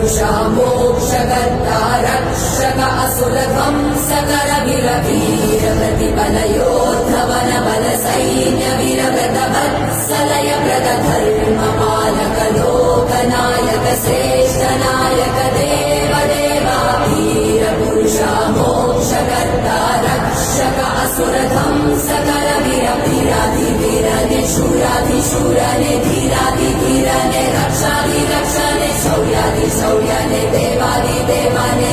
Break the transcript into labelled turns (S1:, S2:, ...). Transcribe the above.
S1: पुरुषा मोक्षकर्ता रक्षक असुरध्वंसकर वीर प्रतिबलयोद्धवन बल सैन्य वीरव्रत वत्सलय व्रत धर्म पालक लोकनायक श्रेष्ठ नायक देव देवा वीर पुरुषा मोक्षकर्ता रक्षक असुरध्वंसकर वीराधिवीरने शूराधिशूरने धीराधिधीरने रक्षाधिरक्षणे शौर्याधिशौर्यने देवाधिदेवने